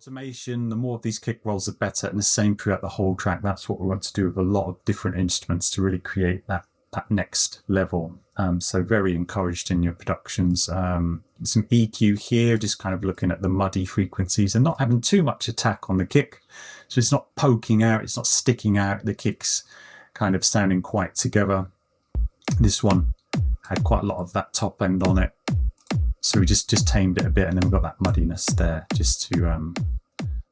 automation, the more of these kick rolls, the better, and the same throughout the whole track. That's what we want to do with a lot of different instruments to really create that next level. So very encouraged in your productions. Some EQ here, just kind of looking at the muddy frequencies and not having too much attack on the kick. So it's not poking out, it's not sticking out, the kick's kind of sounding quite together. This one had quite a lot of that top end on it. So we just tamed it a bit, and then we've got that muddiness there just to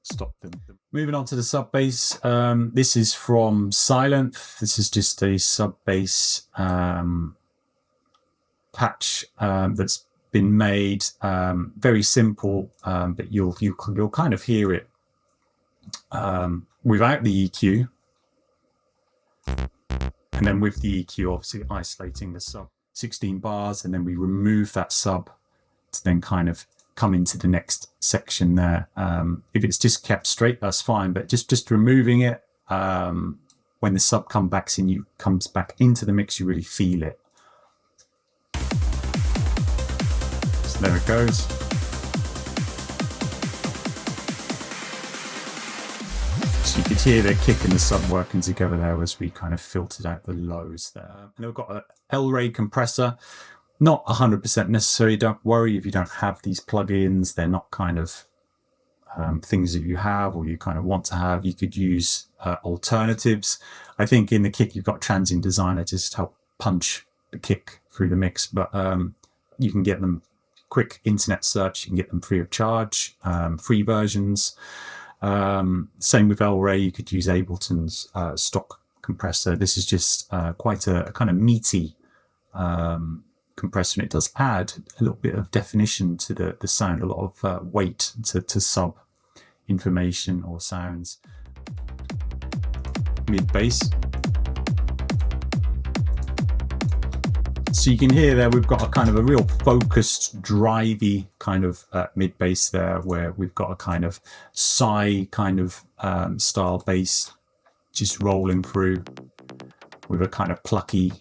stop them. Moving on to the sub bass. This is from Silent. This is just a sub bass patch that's been made. Very simple, but you'll kind of hear it without the EQ, and then with the EQ, obviously isolating the sub 16 bars, and then we remove that sub to then kind of come into the next section there. If it's just kept straight, that's fine, but just removing it, when the sub comes back into the mix, you really feel it. So there it goes. So you could hear the kick and the sub working together there as we kind of filtered out the lows there. And then we've got an L-Ray compressor. Not 100% necessary. Don't worry if you don't have these plugins. They're not kind of things that you have or you kind of want to have. You could use alternatives. I think in the kick you've got Transient Designer just help punch the kick through the mix, but you can get them quick internet search. You can get them free of charge, free versions. Same with L-Ray. You could use Ableton's stock compressor. This is just quite a kind of meaty compressor, and it does add a little bit of definition to the sound, a lot of weight to sub information or sounds. Mid bass. So you can hear there we've got a kind of a real focused, drivey kind of mid bass there, where we've got a kind of sigh kind of style bass just rolling through with a kind of plucky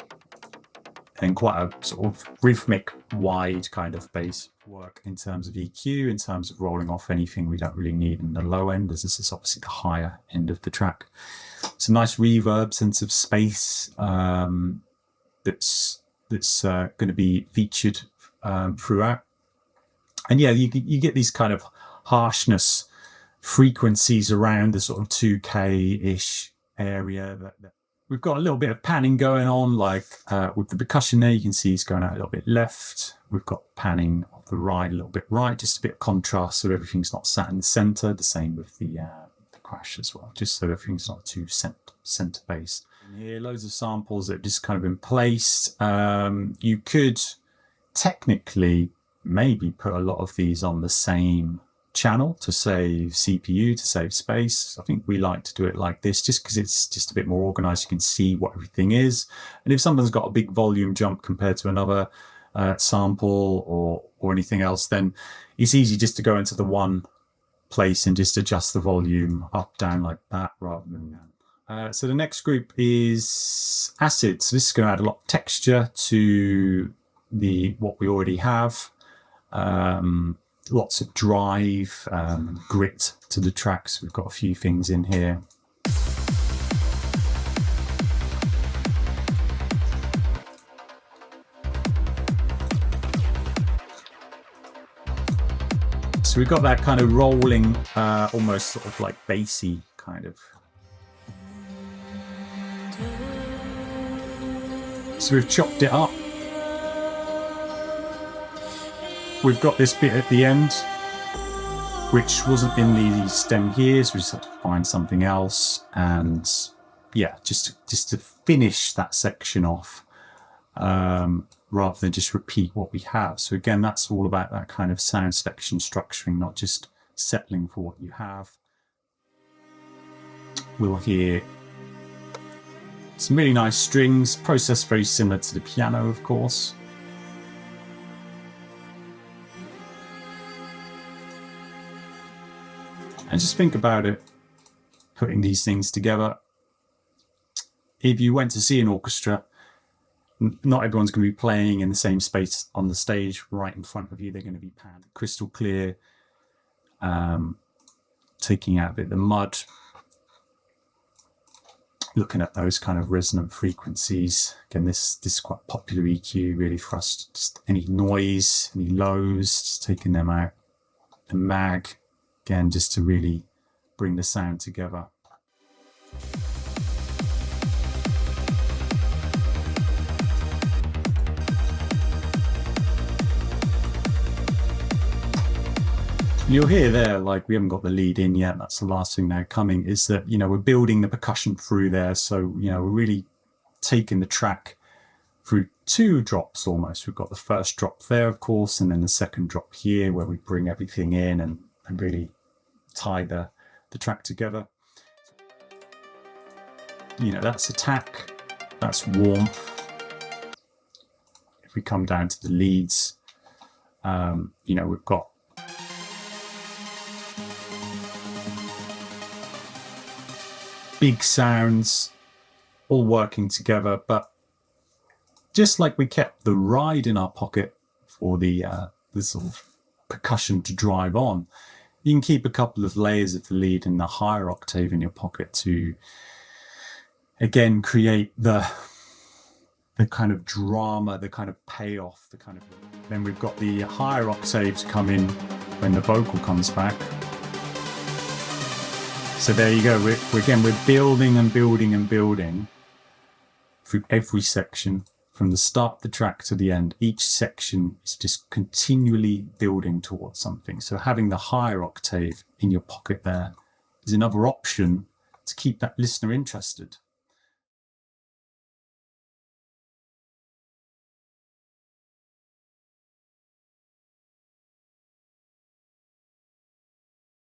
and quite a sort of rhythmic, wide kind of bass work in terms of EQ, in terms of rolling off anything we don't really need in the low end, as this is obviously the higher end of the track. It's a nice reverb, sense of space that's going to be featured throughout. And yeah, you get these kind of harshness frequencies around the sort of 2K-ish area that we've got a little bit of panning going on, like with the percussion there, you can see it's going out a little bit left. We've got panning of the right, a little bit right, just a bit of contrast so everything's not sat in the center. The same with the crash as well, just so everything's not too center based. And here, loads of samples that have just kind of been placed. You could technically maybe put a lot of these on the same channel to save CPU, to save space. I think we like to do it like this just because it's just a bit more organized. You can see what everything is, and if something's got a big volume jump compared to another sample or anything else, then it's easy just to go into the one place and just adjust the volume up, down like that rather than so the next group is Acid. So this is going to add a lot of texture to what we already have. Lots of drive, grit to the tracks. We've got a few things in here. So we've got that kind of rolling, almost sort of like bassy kind of. So we've chopped it up. We've got this bit at the end, which wasn't in the stem here, so we just had to find something else. And yeah, just to finish that section off, rather than just repeat what we have. So again, that's all about that kind of sound selection structuring, not just settling for what you have. We'll hear some really nice strings, processed very similar to the piano, of course. And just think about it, putting these things together. If you went to see an orchestra, not everyone's going to be playing in the same space on the stage right in front of you. They're going to be panned crystal clear. taking out a bit of the mud, looking at those kind of resonant frequencies. Again, this is quite popular EQ really for us. Just any noise, any lows, just taking them out. The mag, again, just to really bring the sound together. You'll hear there, like we haven't got the lead in yet. That's the last thing now coming, is that, you know, we're building the percussion through there. So, you know, we're really taking the track through 2 drops almost. We've got the first drop there, of course, and then the second drop here where we bring everything in and really tie the track together. You know, that's attack, that's warmth. If we come down to the leads, you know, we've got big sounds all working together, but just like we kept the ride in our pocket for the sort of percussion to drive on, you can keep a couple of layers of the lead in the higher octave in your pocket to again create the kind of drama, the kind of payoff, the kind of. Then we've got the higher octaves come in when the vocal comes back. So there you go. We're building and building and building through every section from the start of the track to the end. Each section is just continually building towards something. So having the higher octave in your pocket there is another option to keep that listener interested.